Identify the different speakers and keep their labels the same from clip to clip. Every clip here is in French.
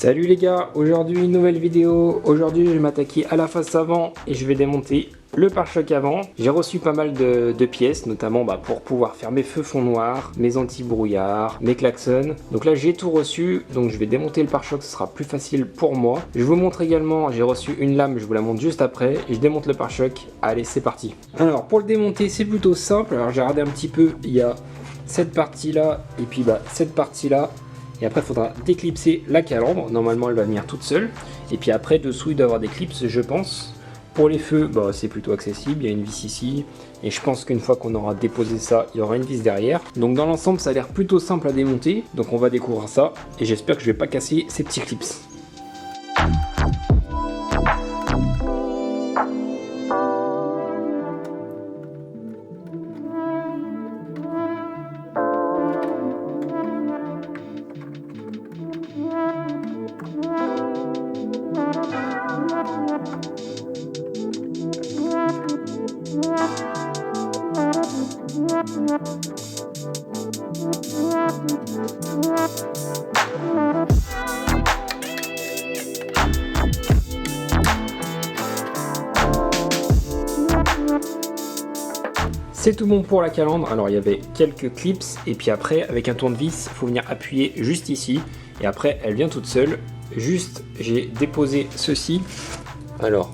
Speaker 1: Salut les gars, aujourd'hui une nouvelle vidéo. Aujourd'hui je vais m'attaquer à la face avant et je vais démonter le pare-choc avant. J'ai reçu pas mal de pièces, notamment pour pouvoir faire mes feux fond noir, mes anti-brouillards, mes klaxons. Donc là j'ai tout reçu, donc je vais démonter le pare-choc, ce sera plus facile pour moi. Je vous montre également, j'ai reçu une lame, je vous la montre juste après. Et je démonte le pare-choc, allez c'est parti. Alors pour le démonter c'est plutôt simple, alors j'ai regardé un petit peu, il y a cette partie là et puis cette partie là. Et après il faudra déclipser la calandre, normalement elle va venir toute seule. Et puis après dessous il doit y avoir des clips je pense. Pour les feux c'est plutôt accessible, il y a une vis ici. Et je pense qu'une fois qu'on aura déposé ça, il y aura une vis derrière. Donc dans l'ensemble ça a l'air plutôt simple à démonter. Donc on va découvrir ça et j'espère que je vais pas casser ces petits clips. C'est tout bon pour la calandre. Alors il y avait quelques clips et puis après avec un tournevis il faut venir appuyer juste ici et après elle vient toute seule. Juste j'ai déposé ceci. Alors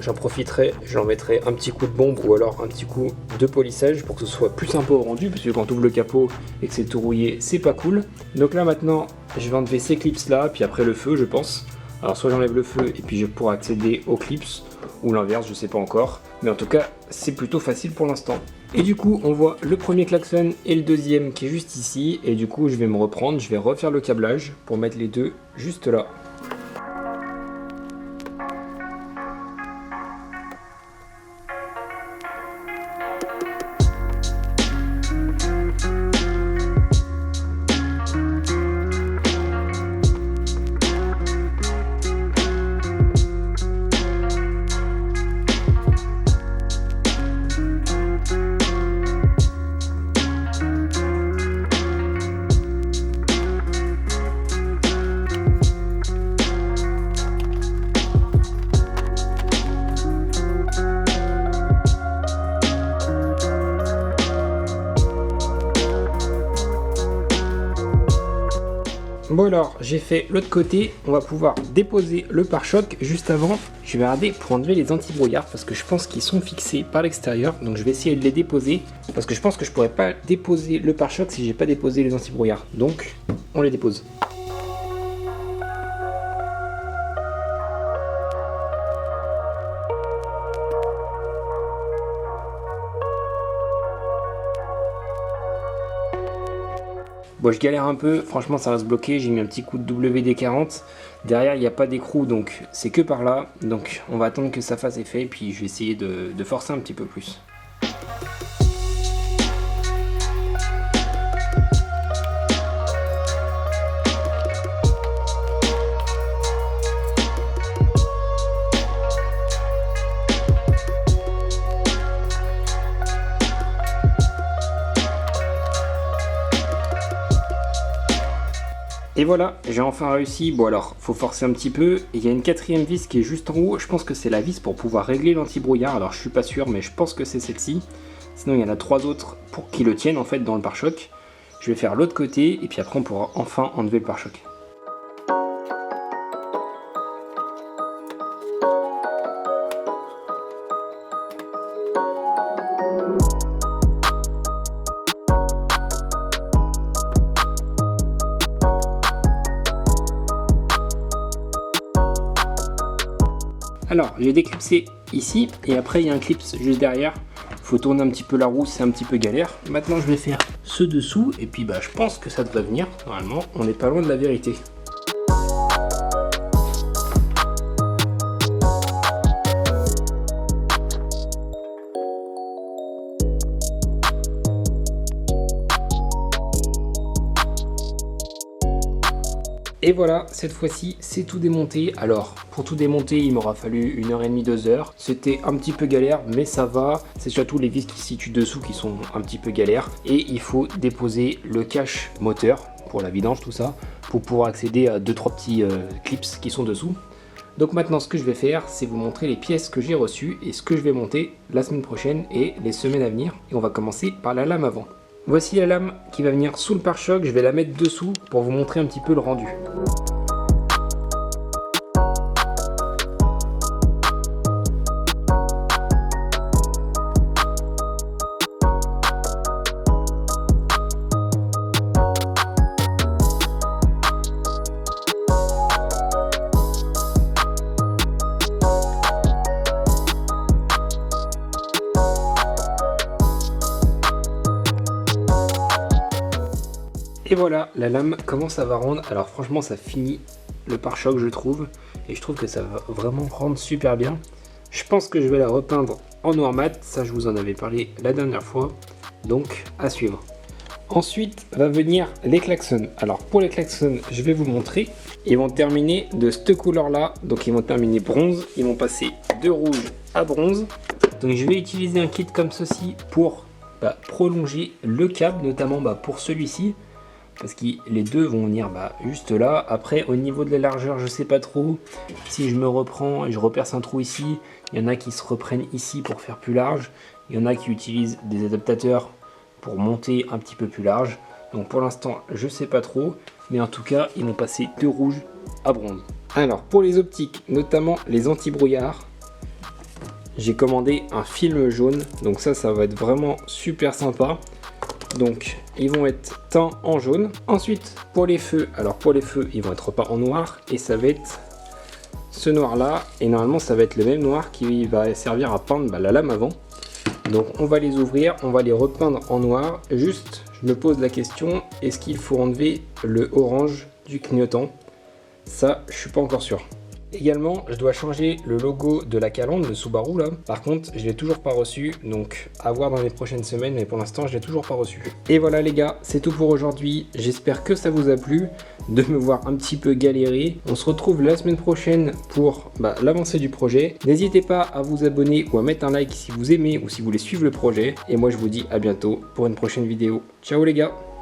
Speaker 1: j'en profiterai, j'en mettrai un petit coup de bombe ou alors un petit coup de polissage pour que ce soit plus sympa au rendu, parce que quand on ouvre le capot et que c'est tout rouillé c'est pas cool. Donc là maintenant je vais enlever ces clips là puis après le feu je pense. Alors soit j'enlève le feu et puis je pourrai accéder aux clips ou l'inverse, je sais pas encore, mais en tout cas c'est plutôt facile pour l'instant. Et du coup on voit le premier klaxon et le deuxième qui est juste ici, et du coup je vais me reprendre, je vais refaire le câblage pour mettre les deux juste là. Bon alors j'ai fait l'autre côté, on va pouvoir déposer le pare-choc. Juste avant je vais regarder pour enlever les anti-brouillards parce que je pense qu'ils sont fixés par l'extérieur, donc je vais essayer de les déposer parce que je pense que je pourrais pas déposer le pare-choc si j'ai pas déposé les anti-brouillards, donc on les dépose. Bon, je galère un peu, franchement ça reste bloqué, j'ai mis un petit coup de WD-40. Derrière il n'y a pas d'écrou donc c'est que par là. Donc on va attendre que ça fasse effet et puis je vais essayer de forcer un petit peu plus. Et voilà, j'ai enfin réussi. Bon alors, faut forcer un petit peu. Et il y a une quatrième vis qui est juste en haut. Je pense que c'est la vis pour pouvoir régler l'anti-brouillard. Alors je suis pas sûr, mais je pense que c'est celle-ci. Sinon il y en a 3 autres pour qui le tiennent en fait dans le pare-choc. Je vais faire l'autre côté et puis après on pourra enfin enlever le pare-choc. Alors j'ai déclipsé ici et après il y a un clip juste derrière. Faut tourner un petit peu la roue, c'est un petit peu galère. Maintenant je vais faire ce dessous et puis je pense que ça devrait venir. Normalement on n'est pas loin de la vérité. Et voilà, cette fois-ci, c'est tout démonté. Alors, pour tout démonter, il m'aura fallu 1h30, 2 heures. C'était un petit peu galère, mais ça va. C'est surtout les vis qui se situent dessous qui sont un petit peu galères. Et il faut déposer le cache moteur pour la vidange, tout ça, pour pouvoir accéder à 2-3 petits clips qui sont dessous. Donc maintenant, ce que je vais faire, c'est vous montrer les pièces que j'ai reçues et ce que je vais monter la semaine prochaine et les semaines à venir. Et on va commencer par la lame avant. Voici la lame qui va venir sous le pare-choc, je vais la mettre dessous pour vous montrer un petit peu le rendu. Et voilà, la lame commence à va rendre. Alors franchement, ça finit le pare-choc, je trouve. Et je trouve que ça va vraiment rendre super bien. Je pense que je vais la repeindre en noir mat. Ça, je vous en avais parlé la dernière fois. Donc, à suivre. Ensuite, va venir les klaxons. Alors, pour les klaxons, je vais vous montrer. Ils vont terminer de cette couleur-là. Donc, ils vont terminer bronze. Ils vont passer de rouge à bronze. Donc, je vais utiliser un kit comme ceci pour prolonger le câble, notamment pour celui-ci. Parce que les deux vont venir juste là. Après, au niveau de la largeur, je sais pas trop. Si je me reprends et je reperce un trou ici, il y en a qui se reprennent ici pour faire plus large. Il y en a qui utilisent des adaptateurs pour monter un petit peu plus large. Donc pour l'instant, je sais pas trop. Mais en tout cas, ils vont passer de rouge à bronze. Alors, pour les optiques, notamment les anti-brouillard, j'ai commandé un film jaune. Donc ça va être vraiment super sympa. Donc ils vont être teints en jaune. Ensuite pour les feux, alors pour les feux ils vont être peints en noir et ça va être ce noir là, et normalement ça va être le même noir qui va servir à peindre la lame avant. Donc on va les ouvrir, on va les repeindre en noir. Juste je me pose la question, est-ce qu'il faut enlever le orange du clignotant? Ça je suis pas encore sûr. Également, je dois changer le logo de la calandre, le Subaru là. Par contre, je l'ai toujours pas reçu, donc à voir dans les prochaines semaines, mais pour l'instant, je l'ai toujours pas reçu. Et voilà les gars, c'est tout pour aujourd'hui. J'espère que ça vous a plu de me voir un petit peu galérer. On se retrouve la semaine prochaine pour l'avancée du projet. N'hésitez pas à vous abonner ou à mettre un like si vous aimez ou si vous voulez suivre le projet. Et moi, je vous dis à bientôt pour une prochaine vidéo. Ciao les gars!